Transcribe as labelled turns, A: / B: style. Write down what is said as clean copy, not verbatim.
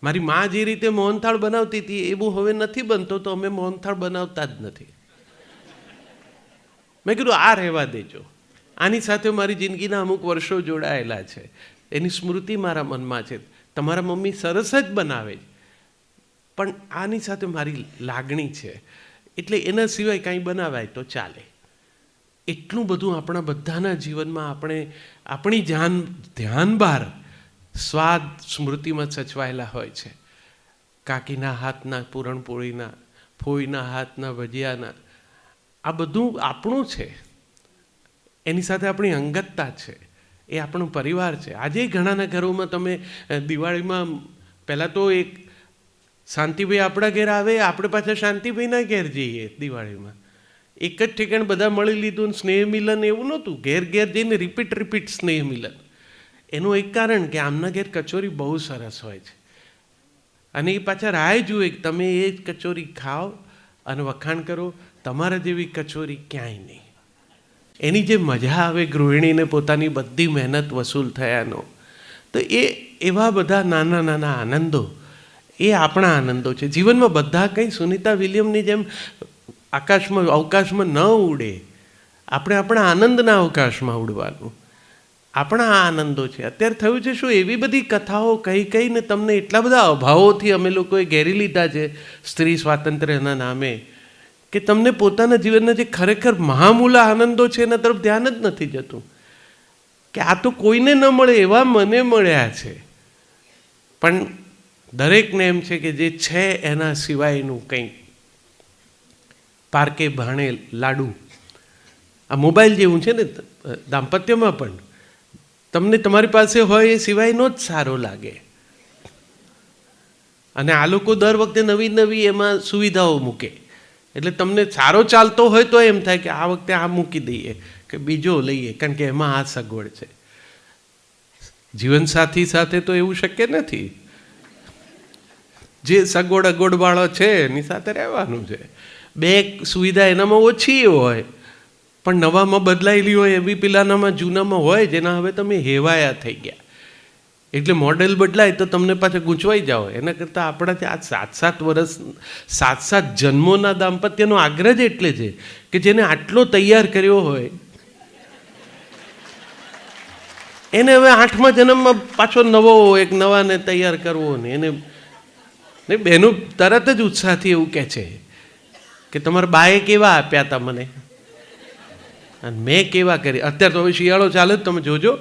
A: મારી મા જે રીતે મોહનથાળ બનાવતી હતી એવું હવે નથી બનતો, તો અમે મોહનથાળ બનાવતા જ નથી. મેં કીધું આ રહેવા દેજો, આની સાથે મારી જિંદગીના અમુક વર્ષો જોડાયેલા છે, એની સ્મૃતિ મારા મનમાં છે. તમારા મમ્મી સરસ જ બનાવે છે, પણ આની સાથે મારી લાગણી છે, એટલે એના સિવાય કાંઈ બનાવાય તો ચાલે. એટલું બધું આપણા બધાના જીવનમાં આપણે આપણી ધ્યાનભાર સ્વાદ સ્મૃતિમાં સચવાયેલા હોય છે. કાકીના હાથના પૂરણપોળીના, ફોઈના હાથના ભજીયાના, આ બધું આપણું છે. એની સાથે આપણી અંગતતા છે, એ આપણો પરિવાર છે. આજે ઘણાના ઘરોમાં તમે દિવાળીમાં પહેલાં તો એક શાંતિભાઈ આપણા ઘેર આવે, આપણે પાછા શાંતિભાઈના ઘેર જઈએ દિવાળીમાં. એક જ ઠેકાણ બધા મળી લીધું ને સ્નેહ મિલન એવું નહોતું. ઘેર ઘેર જઈને રિપીટ સ્નેહ મિલન. એનું એક કારણ કે આમના ઘેર કચોરી બહુ સરસ હોય છે, અને એ પાછા રાહ જુએ કે તમે એ જ કચોરી ખાઓ અને વખાણ કરો, તમારા જેવી કચોરી ક્યાંય નહીં. એની જે મજા આવે ગૃહિણીને પોતાની બધી મહેનત વસૂલ થયાનો, તો એવા બધા નાના નાના આનંદો, એ આપણા આનંદો છે જીવનમાં. બધા કંઈ સુનિતા વિલિયમની જેમ અવકાશમાં ન ઉડે, આપણે આપણા આનંદના અવકાશમાં ઉડવાનું. આપણા આ આનંદો છે. અત્યારે થયું છે શું, એવી બધી કથાઓ કહીને તમને એટલા બધા અભાવોથી અમે લોકોએ ઘેરી લીધા છે સ્ત્રી સ્વાતંત્ર્યના નામે, કે તમને પોતાના જીવનના જે ખરેખર મહામૂલા આનંદો છે એના તરફ ધ્યાન જ નથી જતું. કે આ તો કોઈને ન મળે એવા મને મળ્યા છે. પણ દરેકને એમ છે કે જે છે એના સિવાયનું કંઈક પારકે ભાણે લાડુ. આ મોબાઈલ જેવું છે ને, દાંપત્યમાં પણ તમને તમારી પાસે હોય એ સિવાયનો જ સારો લાગે. અને આ લોકો દર વખતે નવી નવી એમાં સુવિધાઓ મૂકે, એટલે તમને સારો ચાલતો હોય તો એમ થાય કે આ વખતે આ મૂકી દઈએ કે બીજો લઈએ, કારણ કે એમાં આ સગવડ છે. જીવનસાથી સાથે તો એવું શક્ય નથી. જે સગવડ અગવડવાળો છે એની સાથે રહેવાનું છે. બે સુવિધા એનામાં ઓછી હોય પણ નવામાં બદલાયેલી હોય, એવી પેલાનામાં જૂનામાં હોય જેના હવે તમે હેવાયા થઈ ગયા. એટલે મોડેલ બદલાય તો તમને પાછા ગૂંચવાઈ જાઓ. એના કરતાં આપણાથી આ 7 વર્ષ 7 જન્મોના દાંપત્યનો આગ્રહ જ એટલે છે કે જેને આટલો તૈયાર કર્યો હોય એને હવે 8મા જન્મમાં પાછો નવો એક નવાને તૈયાર કરવો ને એને બહેનો તરત જ ઉત્સાહથી એવું કહે છે કે તમારા બાએ કેવા આપ્યા હતા મને અને મેં કેવા કરી. અત્યારે તો હવે શિયાળો ચાલે જ, તમે જોજો